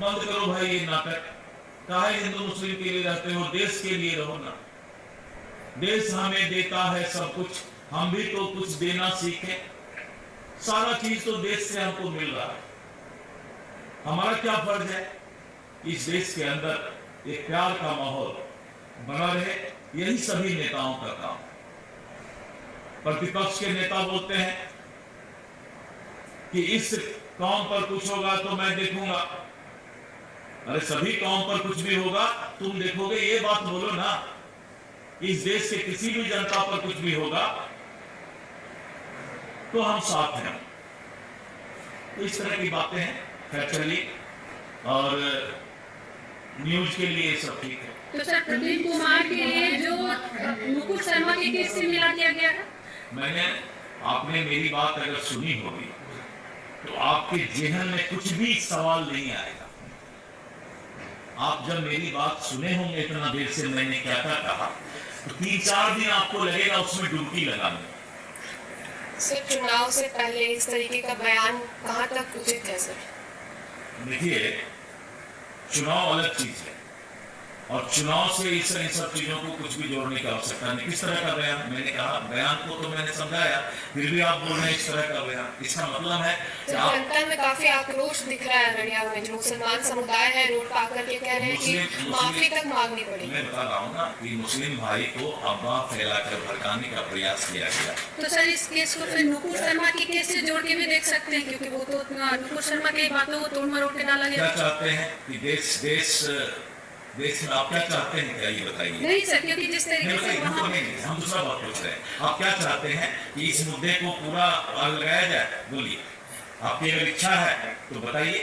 बंद करो भाई ये नाटक, काहे हिंदू मुस्लिम के लिए रहते हो, देश के लिए रहो ना। देश हमें देता है सब कुछ, हम भी तो कुछ देना सीखें। सारा चीज तो देश से हमको मिल रहा है, हमारा क्या फर्ज है इस देश के अंदर एक प्यार का माहौल बना रहे, यही सभी नेताओं का काम। प्रतिपक्ष के नेता बोलते हैं कि इस कौम पर कुछ होगा तो मैं देखूंगा। अरे सभी कौम पर कुछ भी होगा तुम देखोगे, ये बात बोलो ना। इस देश के किसी भी जनता पर कुछ भी होगा तो हम साथ हैं। तो इस तरह की बातें हैं फैक्चुअली, और न्यूज के लिए सब ठीक है। तो सर प्रदीप कुमार के लिए जो मुकुल शर्मा के केस से मिला दिया गया है, मैंने, आपने मेरी बात अगर सुनी होगी तो आपके जेहन में कुछ भी सवाल नहीं आएगा। आप जब मेरी बात सुने होंगे इतना देर से मैंने क्या क्या कहा, तो 3-4 दिन आपको लगेगा उसमें डुबकी लगाने। सर चुनाव से पहले इस तरीके का बयान कहां तक उचित है सर? देखिए, चुनाव अलग चीज है और चुनाव से इस सब चीजों को कुछ भी जोड़ने की आवश्यकता नहीं। किस तरह का बयान? मैंने कहा बयान को तो मैंने समझाया, फिर भी आप बोल रहे हैं इस तरह का बयान। इसका मतलब है कि जनता में काफी आक्रोश दिख रहा है अररिया में। जो मुसलमान समुदाय है रोड पर आकर के कह रहे हैं कि माफी तक मांगनी पड़ेगी। मैं बता रहा हूँ ना कि मुस्लिम भाई को अफवाह फैलाकर भड़काने का प्रयास किया गया। तो सर इस केस को फिर मुकुल शर्मा के केस से जोड़ के भी देख सकते हैं, क्योंकि वो तो मुकुल शर्मा की बातों को तोड़ मरोड़ के डाला गया। क्या चाहते हैं कि देश में आप क्या चाहते हैं, क्या ये बताइए? नहीं सर, क्योंकि जिस तरीके से हम दूसरा बात पूछ रहे हैं। आप क्या चाहते हैं कि इस मुद्दे को पूरा लगाया जाए? बोलिए, आपकी अगर इच्छा है तो बताइए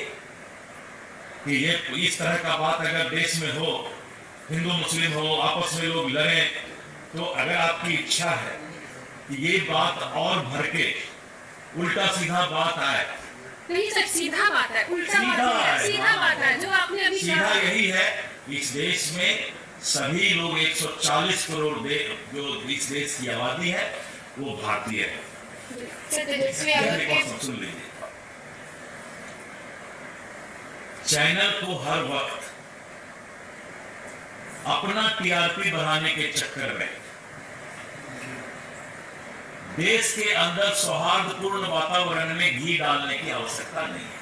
कि ये इस तरह का बात अगर देश में हो, हिंदू मुस्लिम हो, आपस में लोग लड़े, तो अगर आपकी इच्छा है कि ये बात और भर के उल्टा सीधा बात आए। नहीं सर, सीधा बात है, उल्टा सीधा बात है जो आपने अभी सीधा यही है, इस देश में सभी लोग 140 करोड़ जो इस देश की आबादी है वो भारतीय है। सुन लीजिए, चैनल को हर वक्त अपना टीआरपी बढ़ाने के चक्कर में देश के अंदर सौहार्दपूर्ण वातावरण में घी डालने की आवश्यकता नहीं है।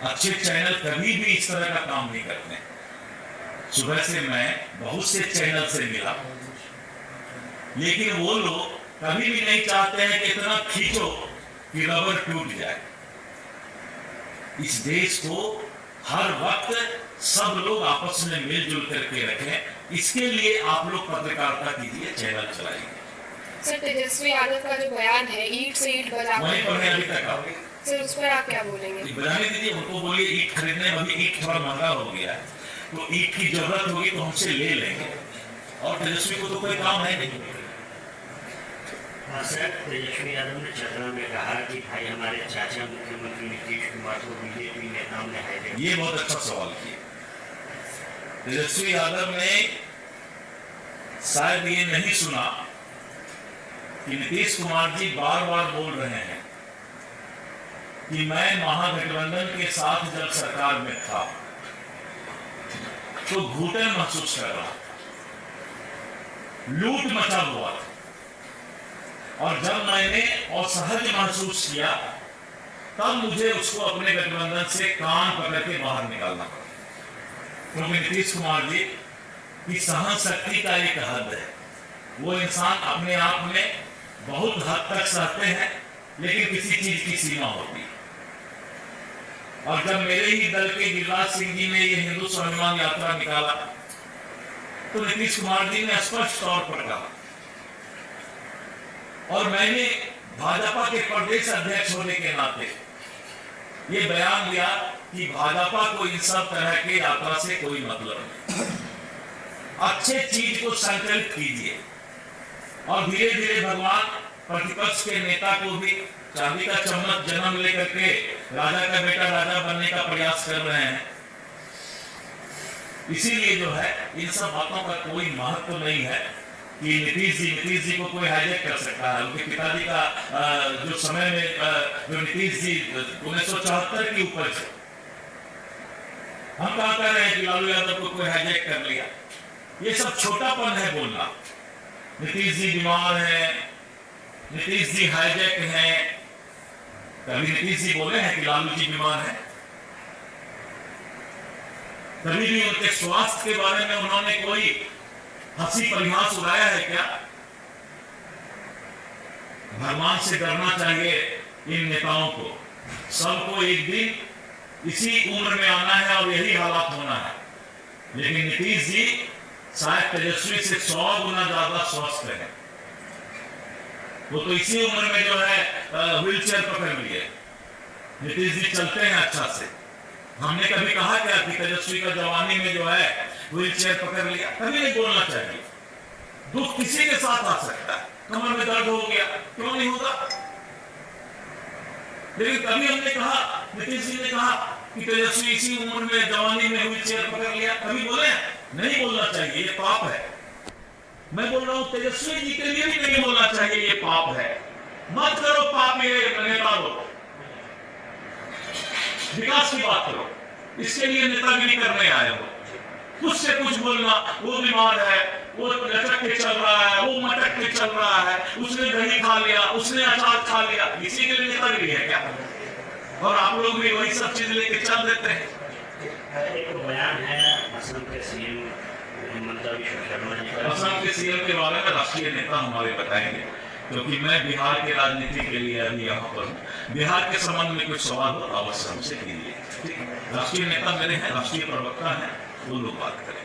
अच्छे चैनल कभी भी इस तरह का काम नहीं करते। सुबह से मैं बहुत से चैनल से मिला, लेकिन वो लोग कभी भी नहीं चाहते हैं कि इतना खींचो कि रबर टूट जाए। इस देश को हर वक्त सब लोग आपस में मिलजुल करके रखें, इसके लिए आप लोग पत्रकारिता कीजिए, चैनल चलाइए। सर तेजस्वी यादव का जो बयान है, ईट से ईट बजा वहीं पर अभी तक आओगे सर, उस पर आप क्या बोलेंगे? बजाने दीजिए उनको, बोलिए ईट खरीदने में अभी ईट थोड़ा महंगा हो गया है, तो ईट की जरूरत होगी तो हमसे ले लेंगे, और तेजस्वी को तो कोई काम है नहीं। सर तेजस्वी यादव ने चतरा में कहा कि भाई हमारे चाचा मुख्यमंत्री नीतीश कुमार को बीजेपी नेताओं ने हाईजैक। ये बहुत अच्छा सवाल किया। तेजस्वी यादव ने शायद ये नहीं सुना कि नीतीश कुमार जी बार बार बोल रहे हैं कि मैं महागठबंधन के साथ जब सरकार में था तो घुटन महसूस कर रहा था, लूट मचा हुआ था, और जब मैंने असहज महसूस किया तब मुझे उसको अपने गठबंधन से कान पकड़ के बाहर निकालना पड़ा। क्योंकि नीतीश कुमार जी की सहन शक्ति का एक हद है। वो इंसान अपने आप में बहुत हद तक सहते हैं, लेकिन किसी चीज की सीमा होती है। और जब मेरे ही दल के गिरिराज सिंह जी ने ये हिंदू स्वाभिमान यात्रा निकाला तो नीतीश कुमार जी ने स्पष्ट तौर पर कहा, और मैंने भाजपा के प्रदेश अध्यक्ष होने के नाते ये बयान दिया कि भाजपा को इन सब तरह के यात्रा से कोई मतलब नहीं। अच्छे चीज को संकल्प कीजिए, और धीरे धीरे भगवान प्रतिपक्ष के नेता को भी चांदी का चम्मच जन्म लेकर के राजा का बेटा राजा बनने का प्रयास कर रहे हैं। इसीलिए जो है इन सब बातों का कोई महत्व नहीं है कि नीतीश जी को कोई हाईजैक कर सकता है। उनके पिताजी का जो समय में जो नीतीश जी 1974 की उपज हम कहा कर रहे हैं कि लालू यादव को कोई हाईजैक कर लिया, ये सब छोटापन है बोलना। नीतीश जी बीमार हैं, नीतीश जी हाईजैक हैं, कभी नीतीश जी बोले हैं कि लालू जी बीमार हैं? कभी भी उनके स्वास्थ्य के बारे में उन्होंने कोई हंसी परिहास उड़ाया है क्या? भगवान से डरना चाहिए इन नेताओं को। सबको एक दिन इसी उम्र में आना है और यही हालात होना है, लेकिन नीतीश जी शायद तेजस्वी से 100 गुना ज्यादा स्वस्थ है। वो तो इसी उम्र में जो है व्हील चेयर पकड़ लिए। नीतीश जी चलते हैं अच्छा से। हमने कभी कहा क्या कि तेजस्वी का जवानी में जो है व्हील चेयर पकड़ लिया? कभी नहीं बोलना चाहिए। दुख किसी के साथ आ सकता है, कमर में दर्द हो गया, क्यों नहीं होगा? लेकिन कभी हमने कहा, नीतीश जी ने कहा कि तेजस्वी इसी उम्र में जवानी में व्हील चेयर पकड़ लिया? कभी बोले? नहीं बोलना चाहिए, ये पाप है। मैं बोल रहा हूं तेजस्वी जी के लिए भी नहीं बोलना चाहिए, ये पाप है। मत करो पाप ये नेता लोग, विकास की बात करो। इसके लिए नेतागिरी करने आए हो, कुछ से कुछ बोलना, वो बीमार है, वो लटक के चल रहा है, वो मटक के चल रहा है, उसने दही खा लिया, उसने अचार खा लिया, इसी के लिए नेतागिरी है क्या? और आप लोग भी वही सब चीज लेके चल देते हैं। एक बयान है असम के सीएम हिमंता बिश्व शर्मा जी का। असम के सीएम के बारे में राष्ट्रीय नेता हमारे बताएंगे, क्योंकि मैं बिहार के राजनीति के लिए अभी यहाँ पर हूँ। बिहार के संबंध में कुछ सवाल हो अवश्य हमसे कीजिए। राष्ट्रीय नेता मेरे हैं, राष्ट्रीय प्रवक्ता हैं, वो लोग बात करें।